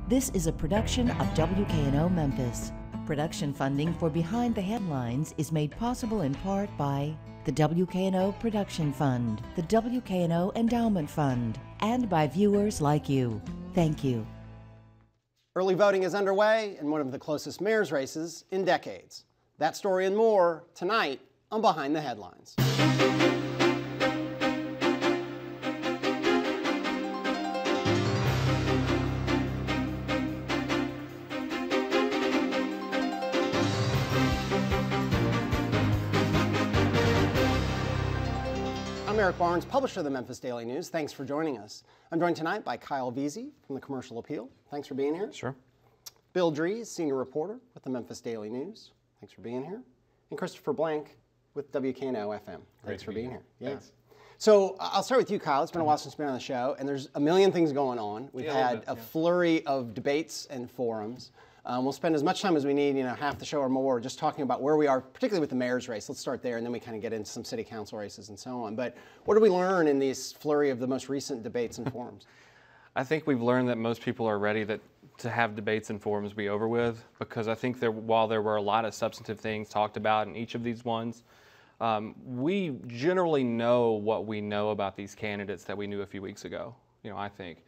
This is a production of WKNO Memphis. Production funding for Behind the Headlines is made possible in part by the WKNO Production Fund, the WKNO Endowment Fund, and by viewers like you. Thank you. Early voting is underway in one of the closest mayor's races in decades. That story and more tonight on Behind the Headlines. I'm Eric Barnes, publisher of the Memphis Daily News. Thanks for joining us. I'm joined tonight by Kyle Veazey from the Commercial Appeal. Thanks for being here. Sure. Bill Dries, senior reporter with the Memphis Daily News. Thanks for being here. And Christopher Blank with WKNO FM. Thanks for being here. Yeah. Thanks. So I'll start with you, Kyle. It's been a while since you've been on the show, and there's a million things going on. We've had a flurry of debates and forums. We'll spend as much time as we need, half the show or more, just talking about where we are, particularly with the mayor's race. Let's start there, and then we kind of get into some city council races and so on. But what did we learn in this flurry of the most recent debates and forums? I think we've learned that most people are ready to have debates and forums be over with, because I think while there were a lot of substantive things talked about in each of these ones, we generally know what we know about these candidates that we knew a few weeks ago. I think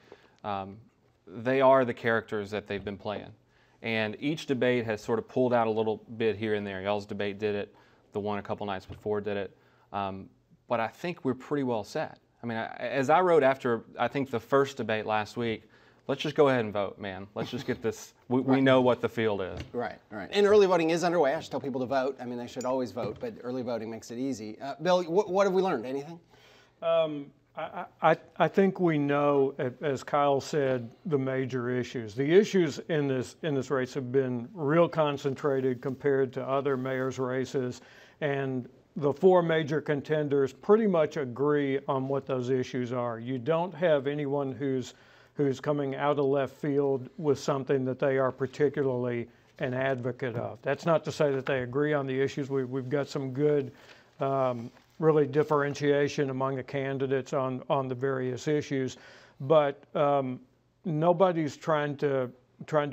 they are the characters that they've been playing. And each debate has sort of pulled out a little bit here and there. Y'all's debate did it. The one a couple nights before did it. But I think we're pretty well set. I mean, as I wrote after, I think, the first debate last week, let's just go ahead and vote, man. Let's just get this. We know what the field is. Right. And early voting is underway. I should tell people to vote. I mean, they should always vote, but early voting makes it easy. Bill, what have we learned? Anything? I think we know, as Kyle said, the major issues. The issues in this race have been real concentrated compared to other mayor's races, and the four major contenders pretty much agree on what those issues are. You don't have anyone who's coming out of left field with something that they are particularly an advocate of. That's not to say that they agree on the issues. We've got some good really differentiation among the candidates on the various issues, but nobody's trying to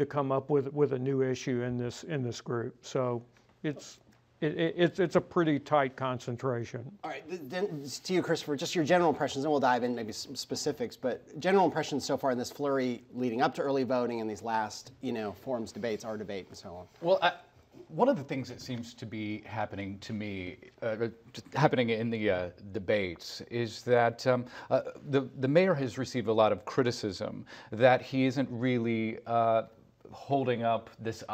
come up with a new issue in this group. So it's a pretty tight concentration. All right, then to you, Christopher, just your general impressions, and we'll dive in maybe some specifics, but general impressions so far in this flurry leading up to early voting and these last, forums, debates, our debate, and so on. Well, one of the things that seems to be happening to me, happening in the debates, is that the mayor has received a lot of criticism that he isn't really holding up this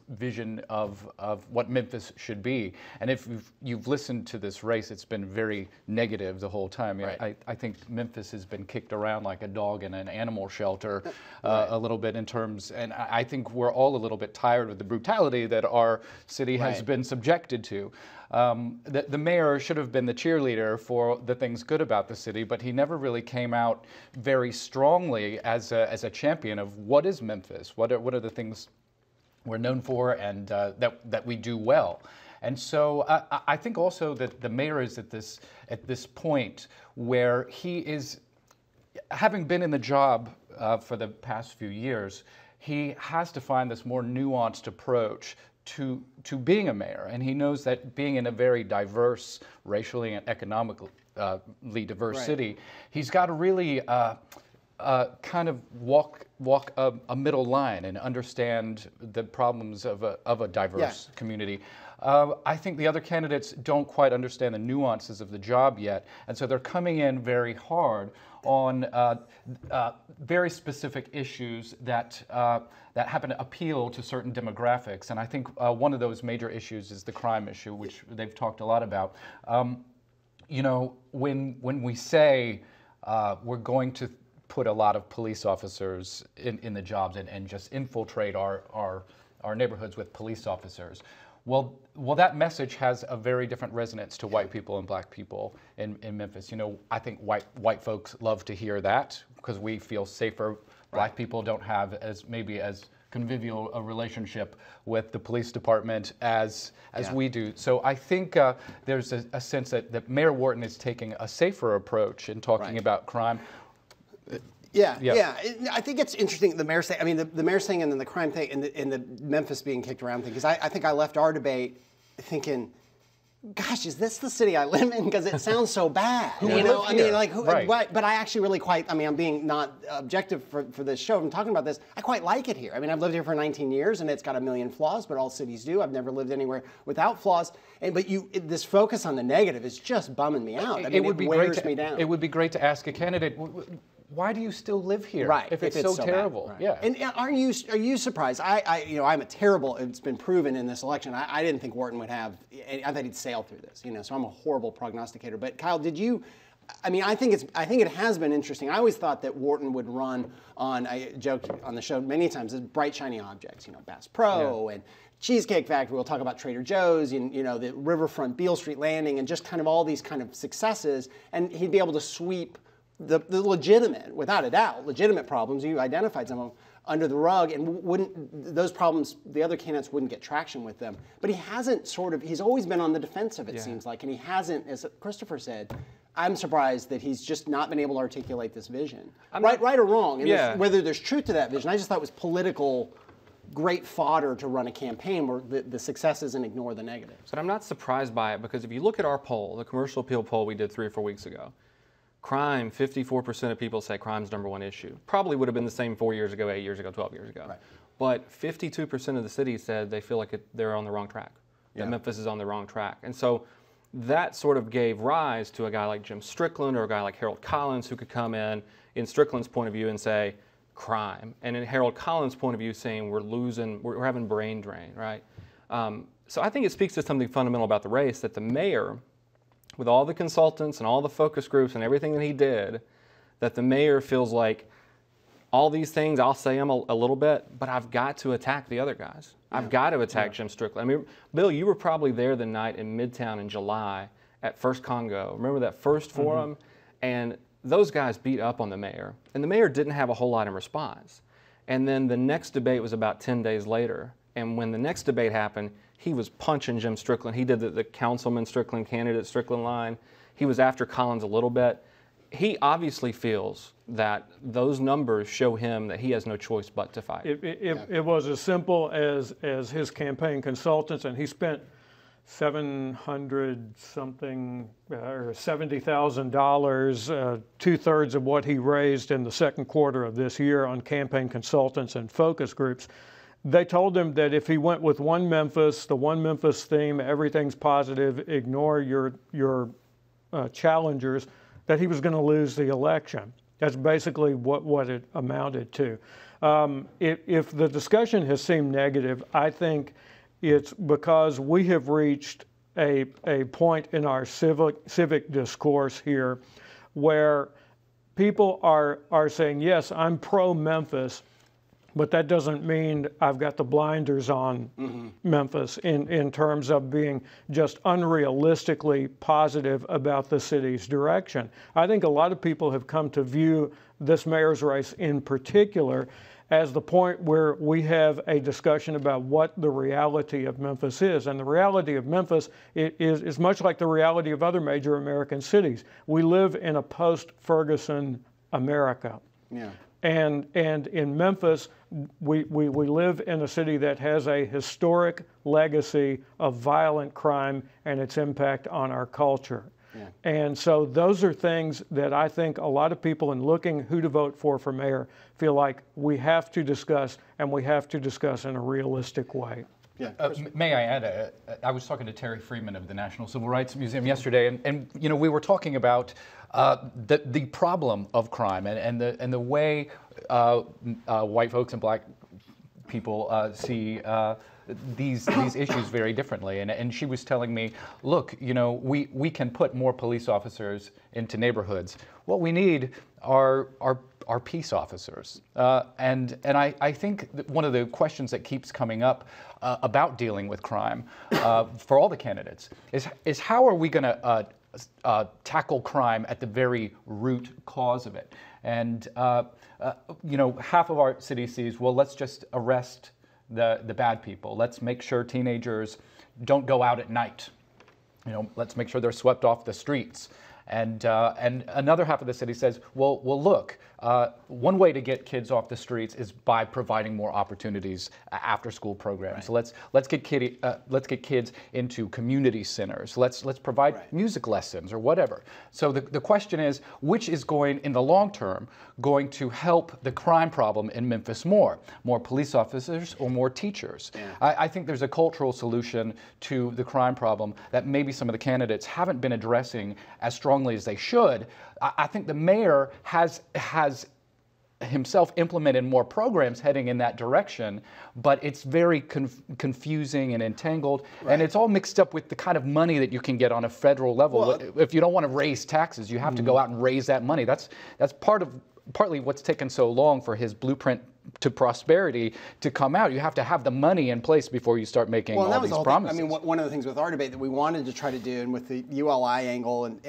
vision of what Memphis should be. And if you've listened to this race, it's been very negative the whole time. Right. I think Memphis has been kicked around like a dog in an animal shelter a little bit in terms, and I think we're all a little bit tired of the brutality that our city has been subjected to. The mayor should have been the cheerleader for the things good about the city, but he never really came out very strongly as a champion of what is Memphis, what are the things we're known for, and that we do well. And so I think also that the mayor is at this point where he is, having been in the job for the past few years, he has to find this more nuanced approach to being a mayor, and he knows that being in a very diverse, racially and economically diverse city, he's got to really kind of walk a middle line and understand the problems of a diverse community. I think the other candidates don't quite understand the nuances of the job yet, and so they're coming in very hard on very specific issues that happen to appeal to certain demographics. And I think one of those major issues is the crime issue, which they've talked a lot about. When we say we're going to put a lot of police officers in the jobs and just infiltrate our neighborhoods with police officers, well, that message has a very different resonance to white people and black people in Memphis. I think white folks love to hear that because we feel safer. Black people don't have as convivial a relationship with the police department as we do. So I think there's a sense that Mayor Wharton is taking a safer approach in talking about crime. Yeah. I think it's interesting, the mayor's thing. I mean, the mayor's thing and then the crime thing and the Memphis being kicked around thing. Because I think I left our debate thinking, gosh, is this the city I live in? Because it sounds so bad. But I actually really quite, I'm being not objective for this show. I'm talking about this. I quite like it here. I mean, I've lived here for 19 years and it's got a million flaws, but all cities do. I've never lived anywhere without flaws. But this focus on the negative is just bumming me out. It wears me down. It would be great to ask a candidate, why do you still live here? Right. If it's so terrible. Right. Yeah. And are you surprised? I'm a terrible. It's been proven in this election. I didn't think Wharton would have. I thought he'd sail through this. So I'm a horrible prognosticator. But Kyle, did you? I think it has been interesting. I always thought that Wharton would run on. I joked on the show many times. Bright shiny objects. Bass Pro and Cheesecake Factory. We'll talk about Trader Joe's. And the Riverfront Beale Street Landing and just kind of all these kind of successes. And he'd be able to sweep the legitimate, without a doubt, legitimate problems, you identified some of them, under the rug, and those problems, the other candidates wouldn't get traction with them. But he hasn't he's always been on the defensive, it seems like, and he hasn't, as Christopher said, I'm surprised that he's just not been able to articulate this vision. Right or wrong, and whether there's truth to that vision. I just thought it was political great fodder to run a campaign where the successes and ignore the negatives. But I'm not surprised by it, because if you look at our poll, the commercial appeal poll we did 3 or 4 weeks ago, crime, 54% of people say crime's #1 issue. Probably would have been the same 4 years ago, 8 years ago, 12 years ago. Right. But 52% of the city said they feel like they're on the wrong track, that Memphis is on the wrong track. And so that sort of gave rise to a guy like Jim Strickland or a guy like Harold Collins who could come in Strickland's point of view and say, crime. And in Harold Collins' point of view saying we're having brain drain, right? So I think it speaks to something fundamental about the race, that the mayor, with all the consultants and all the focus groups and everything that he did, that the mayor feels like all these things, I'll say them a little bit, but I've got to attack the other guys. I've got to attack Jim Strickland. I mean, Bill, you were probably there the night in Midtown in July at First Congo. Remember that first forum? And those guys beat up on the mayor. And the mayor didn't have a whole lot in response. And then the next debate was about 10 days later. And when the next debate happened, he was punching Jim Strickland. He did the Councilman Strickland, candidate Strickland line. He was after Collins a little bit. He obviously feels that those numbers show him that he has no choice but to fight. It was as simple as his campaign consultants, and he spent $700-something or $70,000, 2/3 of what he raised in the second quarter of this year on campaign consultants and focus groups. They told him that if he went with one Memphis, the one Memphis theme, everything's positive, ignore your challengers, that he was going to lose the election. That's basically what it amounted to. If the discussion has seemed negative, I think it's because we have reached a point in our civic discourse here where people are saying, yes, I'm pro-Memphis, but that doesn't mean I've got the blinders on Memphis in terms of being just unrealistically positive about the city's direction. I think a lot of people have come to view this mayor's race in particular as the point where we have a discussion about what the reality of Memphis is. And the reality of Memphis is much like the reality of other major American cities. We live in a post-Ferguson America. Yeah. And in Memphis, we live in a city that has a historic legacy of violent crime and its impact on our culture. Yeah. And so those are things that I think a lot of people, in looking who to vote for mayor, feel like we have to discuss, and we have to discuss in a realistic way. Yeah. May I add, I was talking to Terry Freeman of the National Civil Rights Museum yesterday, and we were talking about the problem of crime and the way white folks and black people see these issues very differently. And she was telling me, look, we can put more police officers into neighborhoods. What we need are peace officers. And I think that one of the questions that keeps coming up about dealing with crime for all the candidates is how are we going to tackle crime at the very root cause of it? And half of our city sees, well, let's just arrest the bad people. Let's make sure teenagers don't go out at night. Let's make sure they're swept off the streets. And another half of the city says, well, look, one way to get kids off the streets is by providing more opportunities after school programs. Right. So let's get kids into community centers. Let's provide music lessons or whatever. So the question is, which is going in the long term going to help the crime problem in Memphis more? More police officers or more teachers? Yeah. I think there's a cultural solution to the crime problem that maybe some of the candidates haven't been addressing as strongly as they should. I think the mayor has himself implemented more programs heading in that direction, but it's very confusing and entangled, and it's all mixed up with the kind of money that you can get on a federal level. Well, if you don't want to raise taxes, you have to go out and raise that money. That's partly what's taken so long for his blueprint to prosperity to come out. You have to have the money in place before you start making all these promises. I mean, one of the things with our debate that we wanted to try to do, and with the ULI angle,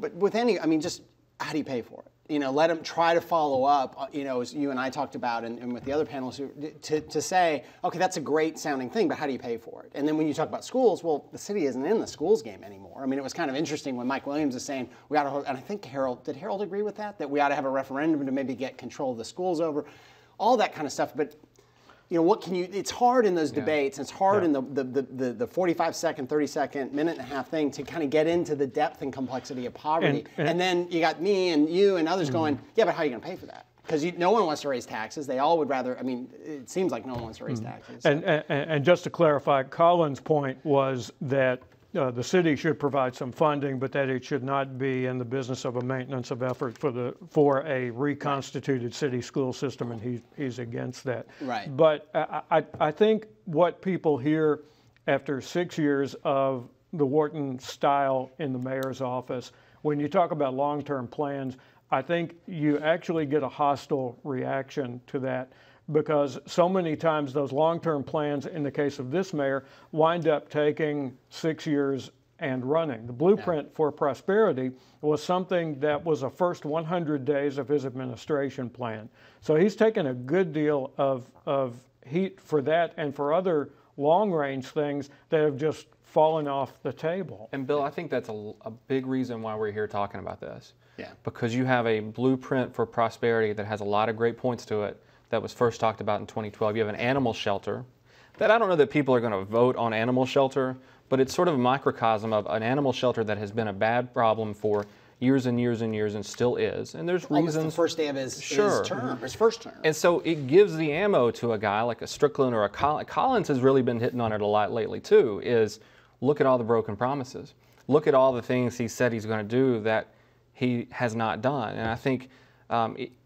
but with any, I mean, just how do you pay for it? You know, let them try to follow up, you know, as you and I talked about and with the other panelists, to say, okay, that's a great sounding thing, but how do you pay for it? And then when you talk about schools, well, the city isn't in the schools game anymore. I mean, it was kind of interesting when Mike Williams is saying, we ought to, and I think did Harold agree with that? That we ought to have a referendum to maybe get control of the schools over, all that kind of stuff. But you know, what can you, it's hard in those debates, and it's hard in the 45-second, 30-second, minute-and-a-half thing to kind of get into the depth and complexity of poverty. And then you got me and you and others going, yeah, but how are you going to pay for that? Because no one wants to raise taxes. They all would rather, I mean, it seems like no one wants to raise taxes. And just to clarify, Colin's point was that the city should provide some funding, but that it should not be in the business of a maintenance of effort for a reconstituted city school system, and he's against that. Right. But I think what people hear after 6 years of the Wharton style in the mayor's office, when you talk about long-term plans, I think you actually get a hostile reaction to that, because so many times those long-term plans, in the case of this mayor, wind up taking 6 years and running. The blueprint for prosperity was something that was a first 100 days of his administration plan. So he's taken a good deal of heat for that and for other long-range things that have just fallen off the table. And Bill, I think that's a big reason why we're here talking about this. Yeah. Because you have a blueprint for prosperity that has a lot of great points to it that was first talked about in 2012. You have an animal shelter that I don't know that people are going to vote on animal shelter, but it's sort of a microcosm of an animal shelter that has been a bad problem for years and years and years and still is. And there's reasons. Almost the first day of his term, his first term. And so it gives the ammo to a guy like a Strickland or a Collins. Collins has really been hitting on it a lot lately too, is look at all the broken promises. Look at all the things he said he's going to do that he has not done. And I think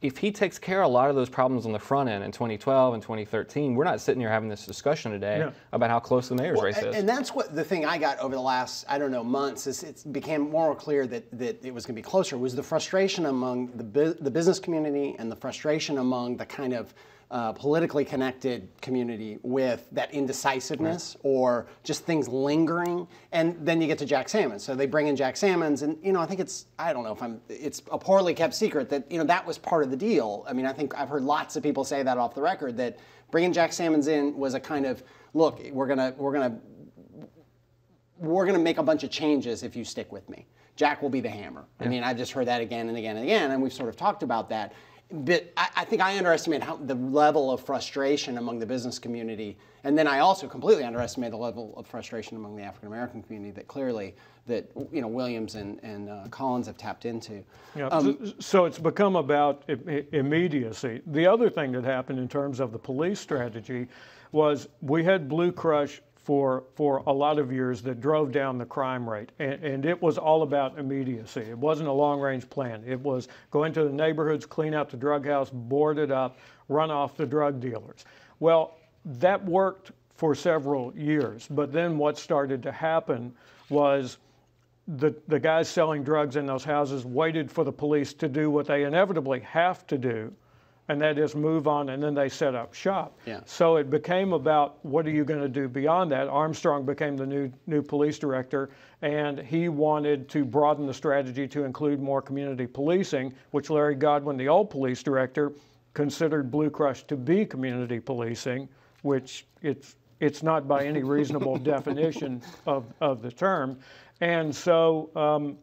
if he takes care of a lot of those problems on the front end in 2012 and 2013, we're not sitting here having this discussion today about how close the mayor's race is. And that's what the thing I got over the last, I don't know, months, is it became more clear that it was going to be closer, was the frustration among the business community and the frustration among the kind of politically connected community with that indecisiveness or just things lingering. And then you get to Jack Salmons. So they bring in Jack Salmons, and you know, I think it's a poorly kept secret that, you know, that was part of the deal. I mean, I think I've heard lots of people say that off the record, that bringing Jack Salmons in was a kind of, look, we're gonna make a bunch of changes if you stick with me. Jack will be the hammer. I mean, I've just heard that again and again and again, and we've sort of talked about that. But I think I underestimate the level of frustration among the business community, and then I also completely underestimate the level of frustration among the African American community that clearly that, you know, Williams and Collins have tapped into. Yeah, so it's become about immediacy. The other thing that happened in terms of the police strategy was we had Blue Crush for a lot of years that drove down the crime rate. And it was all about immediacy. It wasn't a long-range plan. It was go into the neighborhoods, clean out the drug house, board it up, run off the drug dealers. Well, that worked for several years. But then what started to happen was the guys selling drugs in those houses waited for the police to do what they inevitably have to do, and that is move on, and then they set up shop. Yeah. So it became about what are you going to do beyond that. Armstrong became the new police director, and he wanted to broaden the strategy to include more community policing, which Larry Godwin, the old police director, considered Blue Crush to be community policing, which it's not by any reasonable definition of the term. And so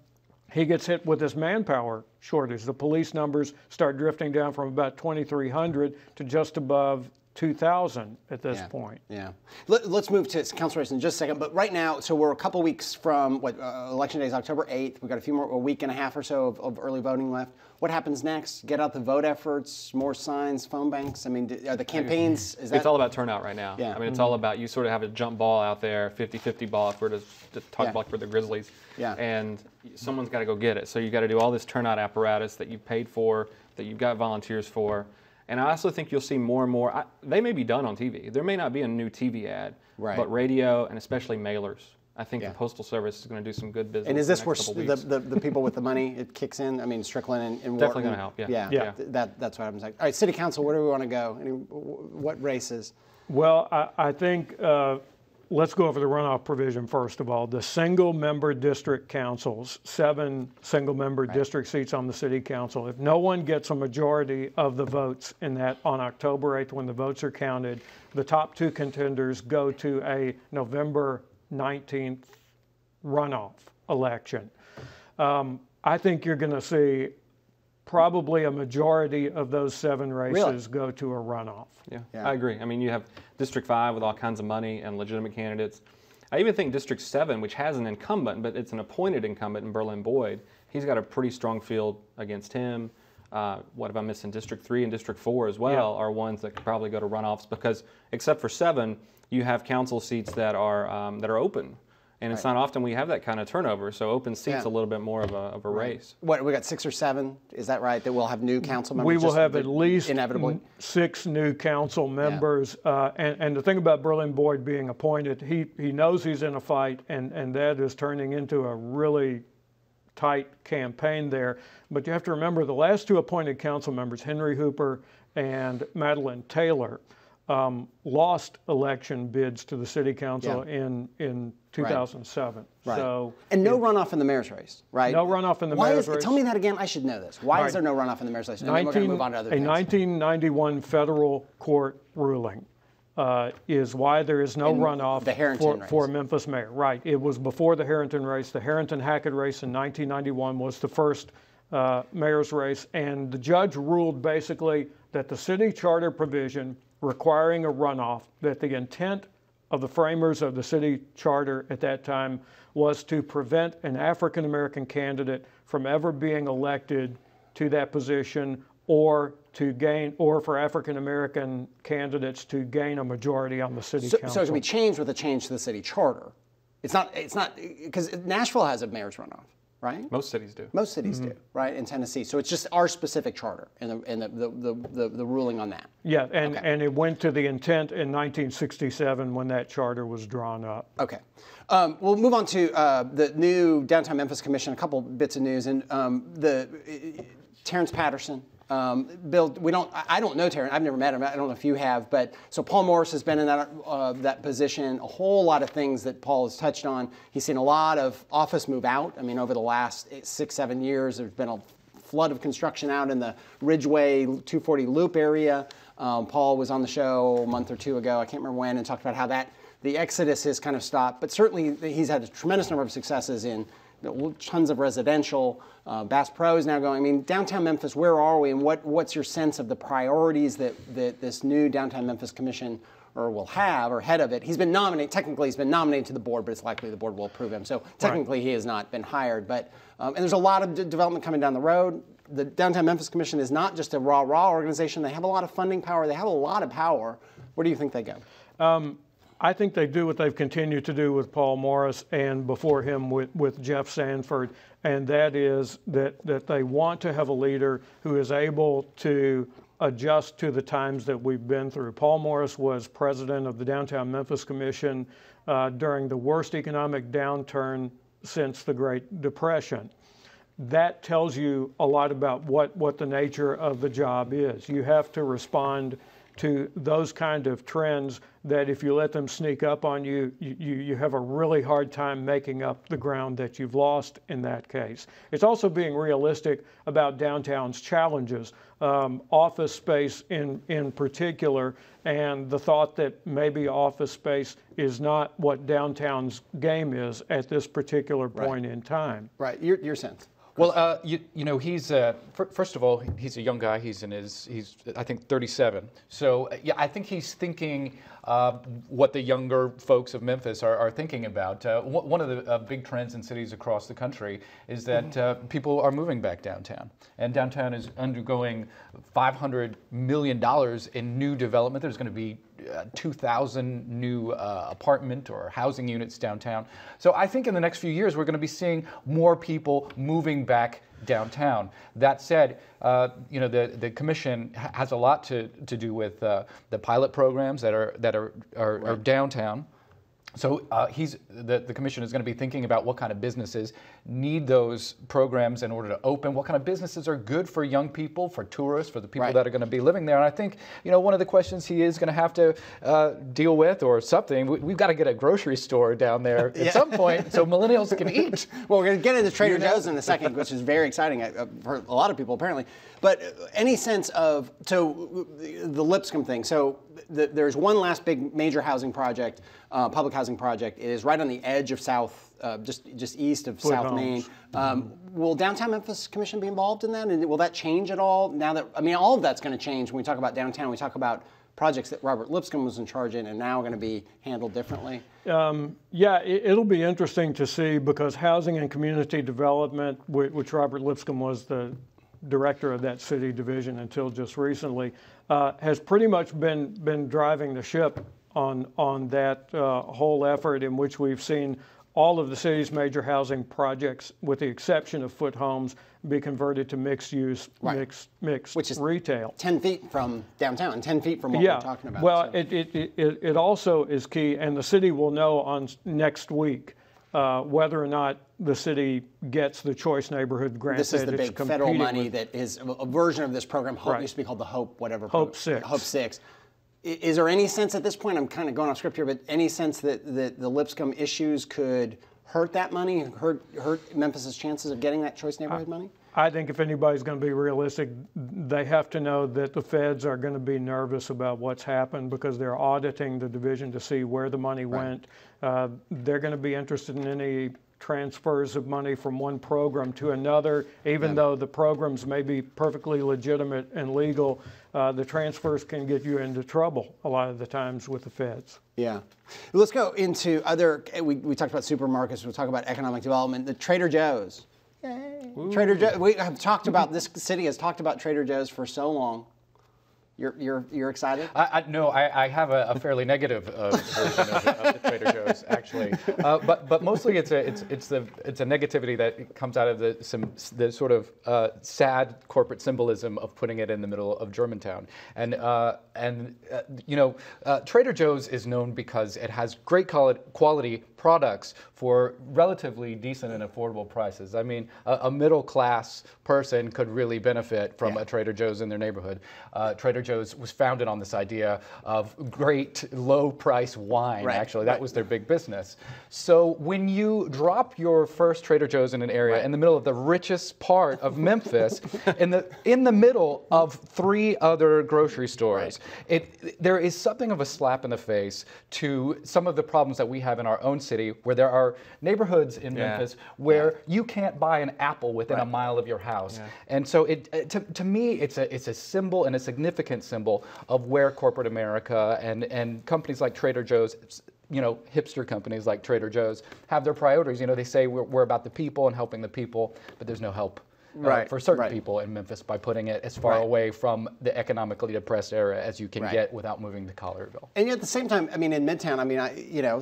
he gets hit with this manpower shortage. The police numbers start drifting down from about 2,300 to just above 2,000 at this point. Yeah. Let's move to council race in just a second. But right now, so we're a couple weeks from election day is October 8th. We've got a week and a half or so of early voting left. What happens next? Get out the vote efforts, more signs, phone banks? I mean, are the campaigns, It's all about turnout right now. Yeah. I mean, it's all about, you sort of have a jump ball out there, 50-50 ball, if we're to talk about for the Grizzlies. Yeah. And someone's got to go get it. So you got to do all this turnout apparatus that you've paid for, that you've got volunteers for. And I also think you'll see more and more, they may be done on TV. There may not be a new TV ad, but radio and especially mailers. I think the Postal Service is going to do some good business. And is this where the the people with the money, it kicks in? I mean, Strickland and definitely Wharton. going to help, yeah. That's what happens. All right, City Council, where do we want to go? What races? Well, I think let's go over the runoff provision first of all. The single-member district councils, 7 single-member district seats on the city council. If no one gets a majority of the votes in that on October 8th when the votes are counted, the top 2 contenders go to a November 19th runoff election. I think you're going to see probably a majority of those 7 races go to a runoff. Yeah, I agree. I mean, you have District 5 with all kinds of money and legitimate candidates. I even think District 7, which has an incumbent, but it's an appointed incumbent in Berlin Boyd, he's got a pretty strong field against him. What if I'm missing? District 3 and District 4 as well are ones that could probably go to runoffs because, except for 7, you have council seats that are open. And it's not often we have that kind of turnover, so open seats a little bit more of a race. What, we got 6 or 7, is that right, that we'll have new council members? We will have at least inevitably 6 new council members. And the thing about Berlin Boyd being appointed, he knows he's in a fight, and that is turning into a really tight campaign there. But you have to remember the last 2 appointed council members, Henry Hooper and Madeline Taylor, lost election bids to the city council in 2007. Right. So, and no runoff in the mayor's race, right? No runoff in the mayor's race. Tell me that again. I should know this. Why is there no runoff in the mayor's race? And then we're going to move on to other things. A 1991 federal court ruling is why there is no runoff for Memphis mayor. Right. It was before the Harrington race. The Harrington-Hackett race in 1991 was the first mayor's race, and the judge ruled basically that the city charter provision requiring a runoff, that the intent of the framers of the city charter at that time was to prevent an African-American candidate from ever being elected to that position or for African-American candidates to gain a majority on the city council. So it can be changed with a change to the city charter. It's not, because Nashville has a mayor's runoff, right? Most cities do. Most cities do, right, in Tennessee. So it's just our specific charter and the ruling on that. Yeah, and it went to the intent in 1967 when that charter was drawn up. Okay. We'll move on to the new Downtown Memphis Commission, a couple bits of news. And Terrence Patterson. Bill, I don't know Terrence. I've never met him. I don't know if you have, but so Paul Morris has been in that position. A whole lot of things that Paul has touched on. He's seen a lot of office move out. I mean, over the last 6-7 years, there's been a flood of construction out in the Ridgeway 240 Loop area. Paul was on the show a month or 2 ago. I can't remember when, and talked about how the exodus has kind of stopped. But certainly, he's had a tremendous number of successes in tons of residential. Bass Pro is now going. I mean, downtown Memphis, where are we, and what's your sense of the priorities that this new Downtown Memphis Commission will have, or head of it? He's been nominated. Technically, he's been nominated to the board, but it's likely the board will approve him. So technically, he has not been hired. But and there's a lot of development coming down the road. The Downtown Memphis Commission is not just a raw organization. They have a lot of funding power. They have a lot of power. Where do you think they go? I think they do what they've continued to do with Paul Morris and before him with Jeff Sanford, and that is that they want to have a leader who is able to adjust to the times that we've been through. Paul Morris was president of the Downtown Memphis Commission during the worst economic downturn since the Great Depression. That tells you a lot about what the nature of the job is. You have to respond to those kind of trends that if you let them sneak up on you, you have a really hard time making up the ground that you've lost in that case. It's also being realistic about downtown's challenges, office space in particular, and the thought that maybe office space is not what downtown's game is at this particular point in time. Right, your sense? Well, you know, he's first of all, he's a young guy. He's I think 37. So yeah, I think he's thinking what the younger folks of Memphis are thinking about. One of the big trends in cities across the country is that people are moving back downtown, and downtown is undergoing $500 million in new development. There's going to be 2,000 new apartment or housing units downtown. So I think in the next few years we're going to be seeing more people moving back downtown. That said, you know, the commission has a lot to do with the pilot programs that are downtown. So the commission is going to be thinking about what kind of businesses need those programs in order to open, what kind of businesses are good for young people, for tourists, for the people that are going to be living there. And I think, you know, one of the questions he is going to have to deal with or something, we've got to get a grocery store down there at some point so millennials can eat. Well, we're going to get into Trader Joe's in a second, which is very exciting for a lot of people apparently. But any sense of, so the Lipscomb thing, so there's one last big major housing project, public housing project. It is right on the edge of South, just east of South Main. Will Downtown Memphis Commission be involved in that? And will that change at all now that, I mean, all of that's going to change when we talk about downtown. We talk about projects that Robert Lipscomb was in charge in and now are going to be handled differently. Yeah, it'll be interesting to see because housing and community development, which Robert Lipscomb was the director of that city division until just recently, has pretty much been driving the ship on that whole effort, in which we've seen all of the city's major housing projects, with the exception of Foot Homes, be converted to mixed use, mixed which is retail. 10 feet from downtown, 10 feet from what we're talking about. Well, so. it also is key, and the city will know on next week whether or not the city gets the choice neighborhood grant. This is the big federal money that is a version of this program. Hope used to be called the Hope, whatever. Hope 6. Hope 6. Is there any sense at this point, I'm kind of going off script here, but any sense that the Lipscomb issues could hurt that money, hurt Memphis's chances of getting that choice neighborhood money? I think if anybody's going to be realistic, they have to know that the feds are going to be nervous about what's happened because they're auditing the division to see where the money went. They're going to be interested in any transfers of money from one program to another, even though the programs may be perfectly legitimate and legal. The transfers can get you into trouble a lot of the times with the feds. Yeah. Let's go into other, we talked about supermarkets, we'll talk about economic development, the Trader Joe's. Yay. Trader Joe's, we have talked about, this city has talked about Trader Joe's for so long. You're excited? No, I have a fairly negative version of the Trader Joe's actually, but mostly it's a negativity that comes out of the sort of sad corporate symbolism of putting it in the middle of Germantown, and you know, Trader Joe's is known because it has great quality products for relatively decent and affordable prices. I mean, a middle class person could really benefit from a Trader Joe's in their neighborhood. Trader Joe's was founded on this idea of great low price wine. Actually, that was their big business. So when you drop your first Trader Joe's in an area in the middle of the richest part of Memphis, in the middle of 3 other grocery stores, there is something of a slap in the face to some of the problems that we have in our own city, where there are neighborhoods in Memphis where you can't buy an apple within a mile of your house. And so to me, it's a symbol and a significant symbol of where corporate America and companies like Trader Joe's, you know, hipster companies like Trader Joe's, have their priorities. You know, they say we're about the people and helping the people, but there's no help for certain people in Memphis by putting it as far away from the economically depressed area as you can get without moving to Collierville. And yet at the same time, I mean, in Midtown, I mean, you know,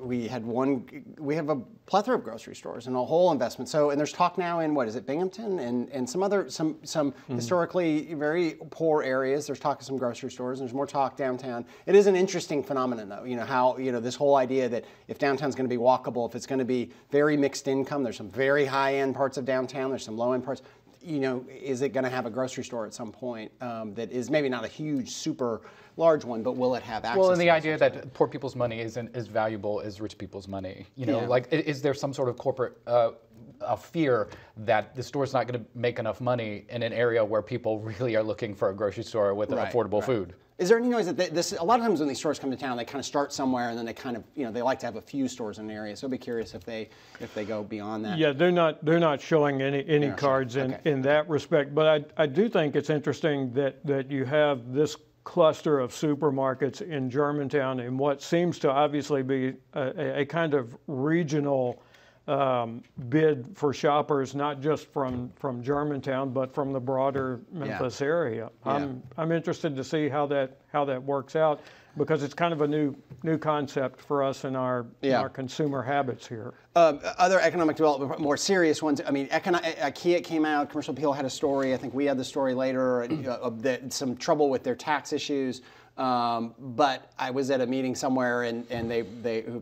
we have a plethora of grocery stores and a whole investment. So, and there's talk now in, what is it, Binghamton and some historically very poor areas. There's talk of some grocery stores, and there's more talk downtown. It is an interesting phenomenon, though. You know, how, you know, this whole idea that if downtown's going to be walkable, if it's going to be very mixed income, there's some very high-end parts of downtown, there's some low-end parts. You know, is it going to have a grocery store at some point that is maybe not a huge, super large one, but will it have access? Well, and the idea that poor people's money isn't as valuable as rich people's money. You know, like, is there some sort of corporate a fear that the store's not going to make enough money in an area where people really are looking for a grocery store with affordable food. Is there any noise that this? A lot of times when these stores come to town, they kind of start somewhere and then they kind of, they like to have a few stores in an area. So I'd be curious if they go beyond that. Yeah, they're not showing any cards in that respect. But I do think it's interesting that you have this cluster of supermarkets in Germantown in what seems to obviously be a kind of regional bid for shoppers, not just from Germantown, but from the broader Memphis area. I'm interested to see how that works out, because it's kind of a new concept for us in our consumer habits here. Other economic development, more serious ones. I mean, IKEA came out. Commercial Appeal had a story. I think we had the story later of some trouble with their tax issues. But I was at a meeting somewhere, and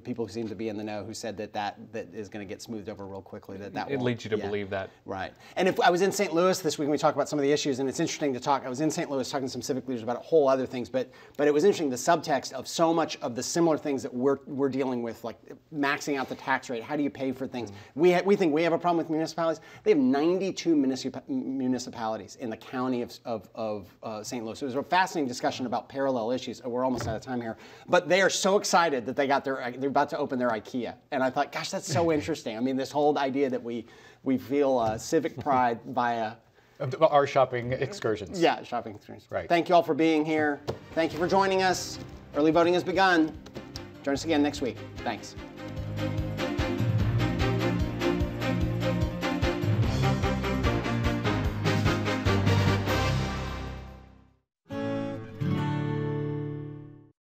people who seem to be in the know who said that is going to get smoothed over real quickly. It leads you to believe that. Right. And if I was in St. Louis this week, and we talked about some of the issues, and it's interesting to talk. I was in St. Louis talking to some civic leaders about whole other things, but it was interesting, the subtext of so much of the similar things that we're dealing with, like maxing out the tax rate. How do you pay for things? We think we have a problem with municipalities. They have 92 municipalities in the county of St. Louis. It was a fascinating discussion about parallel issues. We're almost out of time here, but they are so excited that they're about to open their IKEA, and I thought, gosh, that's so interesting. I mean, this whole idea that we feel civic pride via our shopping excursions. Yeah, shopping excursions. Right. Thank you all for being here. Thank you for joining us. Early voting has begun. Join us again next week. Thanks.